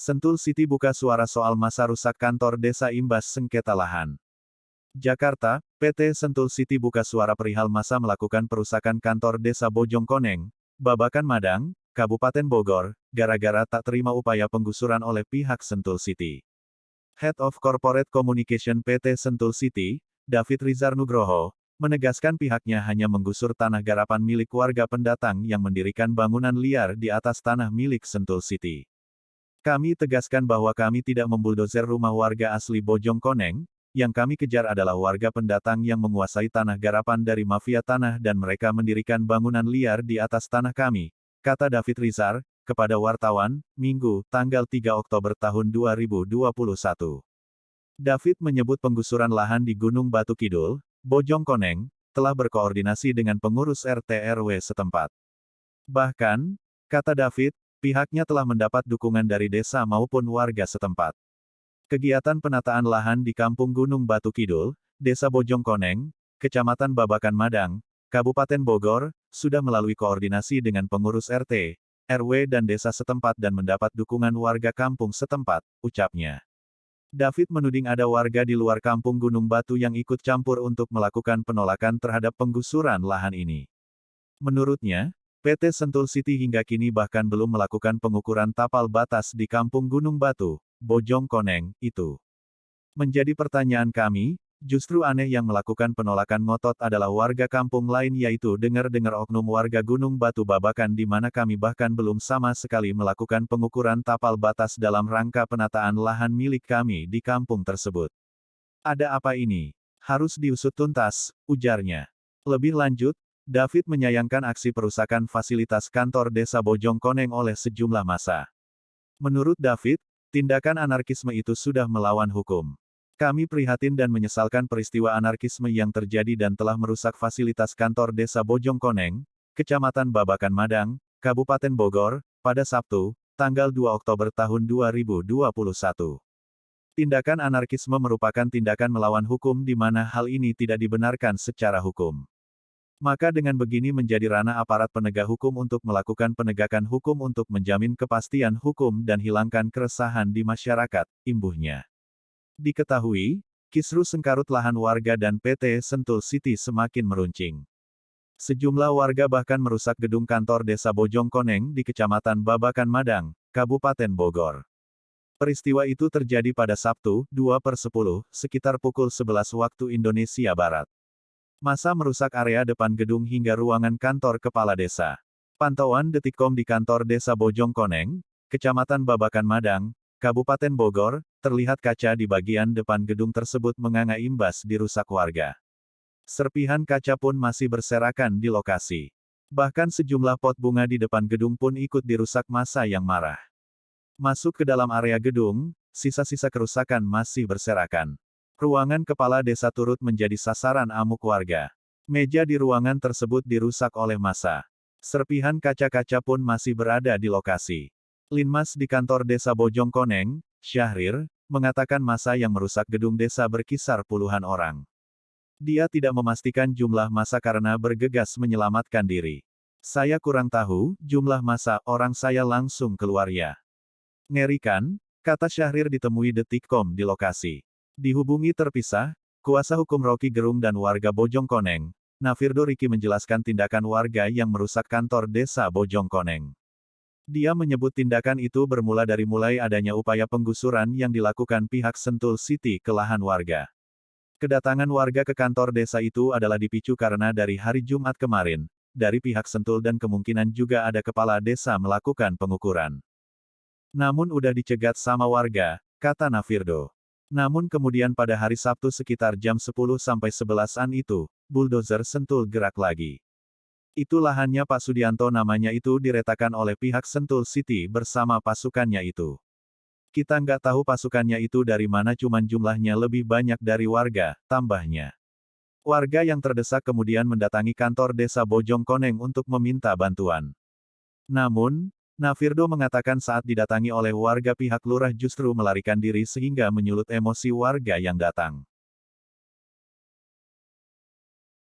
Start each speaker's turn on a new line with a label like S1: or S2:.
S1: Sentul City buka suara soal masa rusak kantor desa imbas sengketa lahan. Jakarta, PT Sentul City buka suara perihal masa melakukan perusakan kantor desa Bojongkoneng, Babakan Madang, Kabupaten Bogor, gara-gara tak terima upaya penggusuran oleh pihak Sentul City. Head of Corporate Communication PT Sentul City, David Rizar Nugroho, menegaskan pihaknya hanya menggusur tanah garapan milik warga pendatang yang mendirikan bangunan liar di atas tanah milik Sentul City. Kami tegaskan bahwa kami tidak membuldozer rumah warga asli Bojongkoneng, yang kami kejar adalah warga pendatang yang menguasai tanah garapan dari mafia tanah dan mereka mendirikan bangunan liar di atas tanah kami, kata David Rizar, kepada wartawan, Minggu, tanggal 3 Oktober tahun 2021. David menyebut penggusuran lahan di Gunung Batu Kidul, Bojongkoneng, telah berkoordinasi dengan pengurus RT RW setempat. Bahkan, kata David, pihaknya telah mendapat dukungan dari desa maupun warga setempat. Kegiatan penataan lahan di Kampung Gunung Batu Kidul, Desa Bojongkoneng, Kecamatan Babakan Madang, Kabupaten Bogor, sudah melalui koordinasi dengan pengurus RT, RW dan desa setempat dan mendapat dukungan warga kampung setempat, ucapnya. David menuding ada warga di luar Kampung Gunung Batu yang ikut campur untuk melakukan penolakan terhadap penggusuran lahan ini. Menurutnya, PT Sentul City hingga kini bahkan belum melakukan pengukuran tapal batas di Kampung Gunung Batu, Bojongkoneng, itu. Menjadi pertanyaan kami, justru aneh yang melakukan penolakan ngotot adalah warga kampung lain yaitu dengar-dengar oknum warga Gunung Batu Babakan di mana kami bahkan belum sama sekali melakukan pengukuran tapal batas dalam rangka penataan lahan milik kami di kampung tersebut. Ada apa ini? Harus diusut tuntas, ujarnya. Lebih lanjut, David menyayangkan aksi perusakan fasilitas kantor desa Bojongkoneng oleh sejumlah massa. Menurut David, tindakan anarkisme itu sudah melawan hukum. Kami prihatin dan menyesalkan peristiwa anarkisme yang terjadi dan telah merusak fasilitas kantor desa Bojongkoneng, Kecamatan Babakan Madang, Kabupaten Bogor, pada Sabtu, tanggal 2 Oktober tahun 2021. Tindakan anarkisme merupakan tindakan melawan hukum di mana hal ini tidak dibenarkan secara hukum. Maka dengan begini menjadi ranah aparat penegak hukum untuk melakukan penegakan hukum untuk menjamin kepastian hukum dan hilangkan keresahan di masyarakat, imbuhnya. Diketahui, kisruh sengkarut lahan warga dan PT Sentul City semakin meruncing. Sejumlah warga bahkan merusak gedung kantor desa Bojongkoneng di Kecamatan Babakan Madang, Kabupaten Bogor. Peristiwa itu terjadi pada Sabtu, 2/10, sekitar pukul 11 waktu Indonesia Barat. Massa merusak area depan gedung hingga ruangan kantor kepala desa. Pantauan Detikcom di kantor desa Bojongkoneng, Kecamatan Babakan Madang, Kabupaten Bogor, terlihat kaca di bagian depan gedung tersebut menganga imbas dirusak warga. Serpihan kaca pun masih berserakan di lokasi. Bahkan sejumlah pot bunga di depan gedung pun ikut dirusak massa yang marah. Masuk ke dalam area gedung, sisa-sisa kerusakan masih berserakan. Ruangan kepala desa turut menjadi sasaran amuk warga. Meja di ruangan tersebut dirusak oleh massa. Serpihan kaca-kaca pun masih berada di lokasi. Linmas di kantor desa Bojongkoneng, Syahrir, mengatakan massa yang merusak gedung desa berkisar puluhan orang. Dia tidak memastikan jumlah massa karena bergegas menyelamatkan diri. Saya kurang tahu, jumlah massa, orang saya langsung keluar ya. Ngeri kan? Kata Syahrir ditemui Detikcom di lokasi. Dihubungi terpisah, kuasa hukum Rocky Gerung dan warga Bojongkoneng, Nafirdo Riki menjelaskan tindakan warga yang merusak kantor desa Bojongkoneng. Dia menyebut tindakan itu bermula dari mulai adanya upaya penggusuran yang dilakukan pihak Sentul City ke lahan warga. Kedatangan warga ke kantor desa itu adalah dipicu karena dari hari Jumat kemarin, dari pihak Sentul dan kemungkinan juga ada kepala desa melakukan pengukuran. Namun udah dicegat sama warga, kata Nafirdo. Namun kemudian pada hari Sabtu sekitar jam 10-11-an itu, buldozer Sentul gerak lagi. Itu lahannya Pak Sudianto namanya itu diretakan oleh pihak Sentul City bersama pasukannya itu. Kita nggak tahu pasukannya itu dari mana cuman jumlahnya lebih banyak dari warga, tambahnya. Warga yang terdesak kemudian mendatangi kantor desa Bojongkoneng untuk meminta bantuan. Namun, Nafirdo mengatakan saat didatangi oleh warga pihak lurah justru melarikan diri sehingga menyulut emosi warga yang datang.